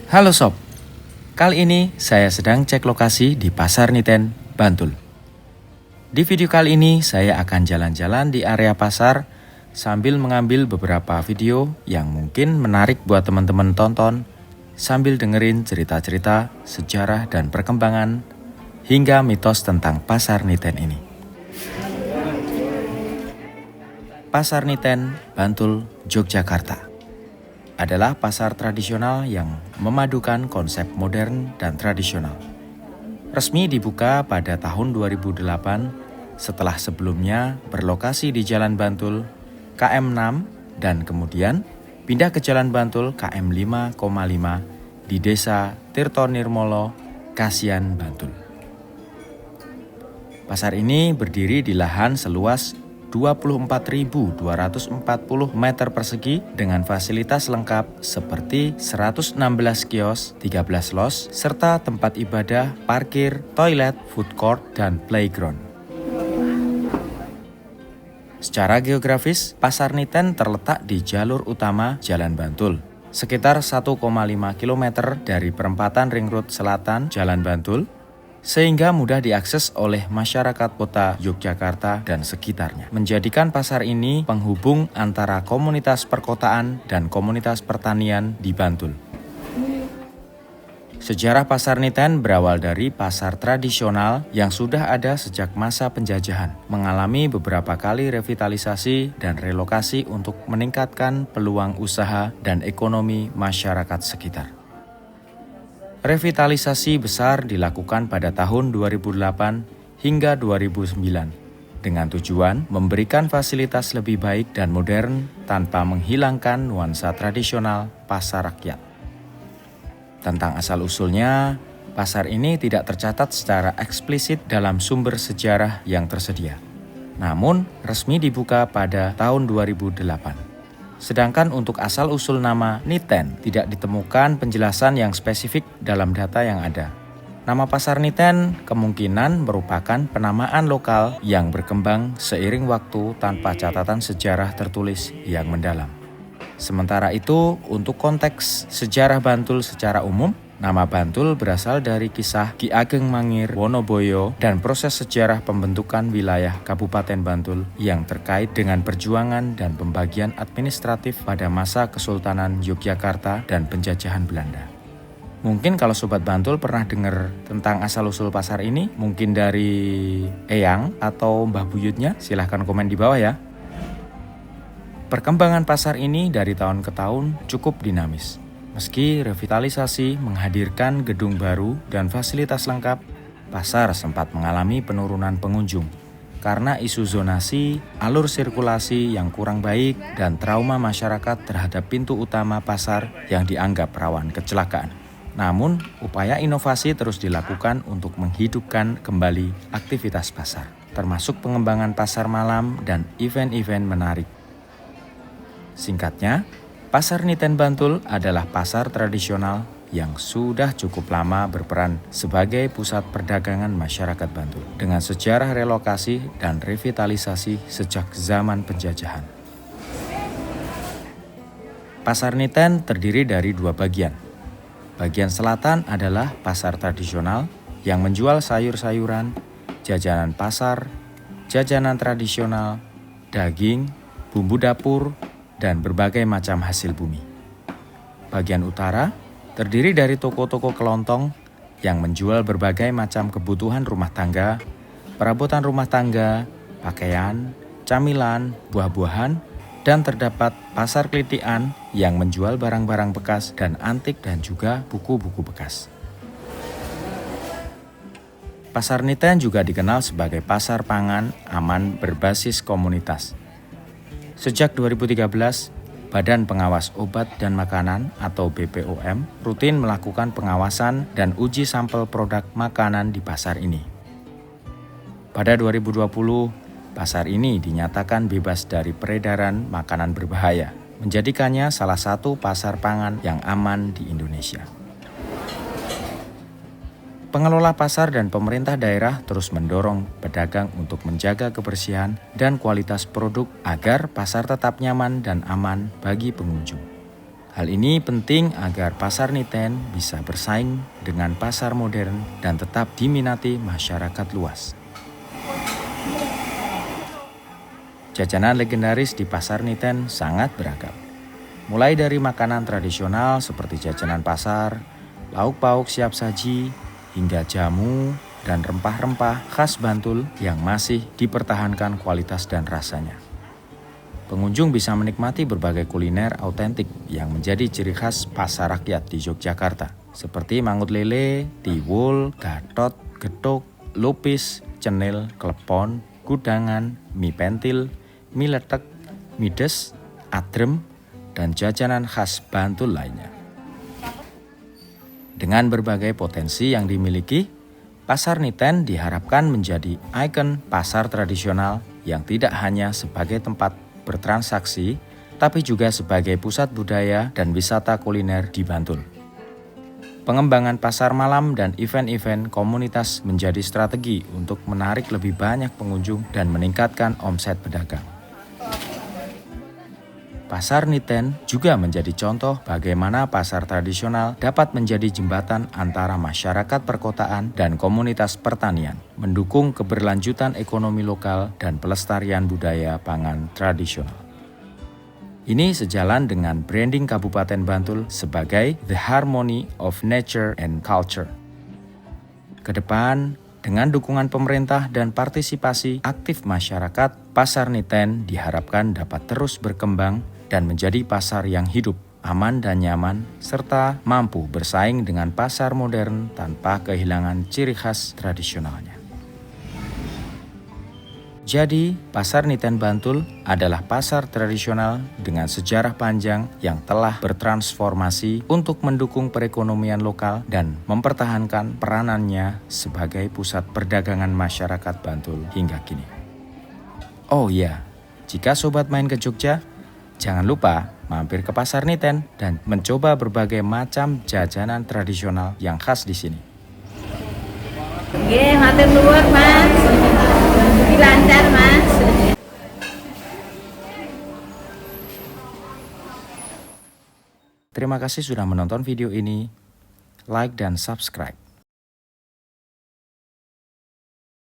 Halo Sob, kali ini saya sedang cek lokasi di Pasar Niten, Bantul. Di video kali ini saya akan jalan-jalan di area pasar sambil mengambil beberapa video yang mungkin menarik buat teman-teman tonton sambil dengerin cerita-cerita, sejarah dan perkembangan hingga mitos tentang Pasar Niten ini. Pasar Niten, Bantul, Yogyakarta adalah pasar tradisional yang memadukan konsep modern dan tradisional. Resmi dibuka pada tahun 2008 setelah sebelumnya berlokasi di Jalan Bantul KM 6 dan kemudian pindah ke Jalan Bantul KM 5,5 di Desa Tirto Nirmolo, Kasihan, Bantul. Pasar ini berdiri di lahan seluas 24.240 meter persegi dengan fasilitas lengkap seperti 116 kios, 13 los, serta tempat ibadah, parkir, toilet, food court, dan playground. Secara geografis, Pasar Niten terletak di jalur utama Jalan Bantul, sekitar 1,5 km dari perempatan Ring Road Selatan Jalan Bantul, sehingga mudah diakses oleh masyarakat kota Yogyakarta dan sekitarnya. Menjadikan pasar ini penghubung antara komunitas perkotaan dan komunitas pertanian di Bantul. Sejarah Pasar Niten berawal dari pasar tradisional yang sudah ada sejak masa penjajahan, mengalami beberapa kali revitalisasi dan relokasi untuk meningkatkan peluang usaha dan ekonomi masyarakat sekitar. Revitalisasi besar dilakukan pada tahun 2008 hingga 2009 dengan tujuan memberikan fasilitas lebih baik dan modern tanpa menghilangkan nuansa tradisional pasar rakyat. Tentang asal-usulnya, pasar ini tidak tercatat secara eksplisit dalam sumber sejarah yang tersedia. Namun, resmi dibuka pada tahun 2008. Sedangkan untuk asal-usul nama Niten tidak ditemukan penjelasan yang spesifik dalam data yang ada. Nama Pasar Niten kemungkinan merupakan penamaan lokal yang berkembang seiring waktu tanpa catatan sejarah tertulis yang mendalam. Sementara itu, untuk konteks sejarah Bantul secara umum, nama Bantul berasal dari kisah Ki Ageng Mangir Wonoboyo dan proses sejarah pembentukan wilayah Kabupaten Bantul yang terkait dengan perjuangan dan pembagian administratif pada masa Kesultanan Yogyakarta dan penjajahan Belanda. Mungkin kalau Sobat Bantul pernah dengar tentang asal-usul pasar ini, mungkin dari Eyang atau Mbah Buyutnya, silahkan komen di bawah ya. Perkembangan pasar ini dari tahun ke tahun cukup dinamis. Meski revitalisasi menghadirkan gedung baru dan fasilitas lengkap, pasar sempat mengalami penurunan pengunjung karena isu zonasi, alur sirkulasi yang kurang baik, dan trauma masyarakat terhadap pintu utama pasar yang dianggap rawan kecelakaan. Namun, upaya inovasi terus dilakukan untuk menghidupkan kembali aktivitas pasar, termasuk pengembangan pasar malam dan event-event menarik. Singkatnya, Pasar Niten Bantul adalah pasar tradisional yang sudah cukup lama berperan sebagai pusat perdagangan masyarakat Bantul dengan sejarah relokasi dan revitalisasi sejak zaman penjajahan. Pasar Niten terdiri dari dua bagian. Bagian selatan adalah pasar tradisional yang menjual sayur-sayuran, jajanan pasar, jajanan tradisional, daging, bumbu dapur, dan berbagai macam hasil bumi. Bagian utara terdiri dari toko-toko kelontong yang menjual berbagai macam kebutuhan rumah tangga, perabotan rumah tangga, pakaian, camilan, buah-buahan, dan terdapat pasar kelitian yang menjual barang-barang bekas dan antik dan juga buku-buku bekas. Pasar Niten juga dikenal sebagai pasar pangan aman berbasis komunitas. Sejak 2013, Badan Pengawas Obat dan Makanan atau BPOM rutin melakukan pengawasan dan uji sampel produk makanan di pasar ini. Pada 2020, pasar ini dinyatakan bebas dari peredaran makanan berbahaya, menjadikannya salah satu pasar pangan yang aman di Indonesia. Pengelola pasar dan pemerintah daerah terus mendorong pedagang untuk menjaga kebersihan dan kualitas produk agar pasar tetap nyaman dan aman bagi pengunjung. Hal ini penting agar pasar Niten bisa bersaing dengan pasar modern dan tetap diminati masyarakat luas. Jajanan legendaris di pasar Niten sangat beragam. Mulai dari makanan tradisional seperti jajanan pasar, lauk pauk siap saji, hingga jamu dan rempah-rempah khas Bantul yang masih dipertahankan kualitas dan rasanya. Pengunjung bisa menikmati berbagai kuliner autentik yang menjadi ciri khas pasar rakyat di Yogyakarta, seperti mangut lele, tiwul, gatot, getuk, lupis, cenil, klepon, gudangan, mie pentil, mie letek, mides, adrem, dan jajanan khas Bantul lainnya. Dengan berbagai potensi yang dimiliki, Pasar Niten diharapkan menjadi ikon pasar tradisional yang tidak hanya sebagai tempat bertransaksi, tapi juga sebagai pusat budaya dan wisata kuliner di Bantul. Pengembangan pasar malam dan event-event komunitas menjadi strategi untuk menarik lebih banyak pengunjung dan meningkatkan omset pedagang. Pasar Niten juga menjadi contoh bagaimana pasar tradisional dapat menjadi jembatan antara masyarakat perkotaan dan komunitas pertanian, mendukung keberlanjutan ekonomi lokal dan pelestarian budaya pangan tradisional. Ini sejalan dengan branding Kabupaten Bantul sebagai The Harmony of Nature and Culture. Kedepan, dengan dukungan pemerintah dan partisipasi aktif masyarakat, Pasar Niten diharapkan dapat terus berkembang dan menjadi pasar yang hidup, aman dan nyaman, serta mampu bersaing dengan pasar modern tanpa kehilangan ciri khas tradisionalnya. Jadi, Pasar Niten Bantul adalah pasar tradisional dengan sejarah panjang yang telah bertransformasi untuk mendukung perekonomian lokal dan mempertahankan peranannya sebagai pusat perdagangan masyarakat Bantul hingga kini. Oh iya, jika sobat main ke Jogja, jangan lupa mampir ke Pasar Niten dan mencoba berbagai macam jajanan tradisional yang khas di sini. Nggih, matur nuwun, Mas. Lancar, Mas. Terima kasih sudah menonton video ini. Like dan subscribe.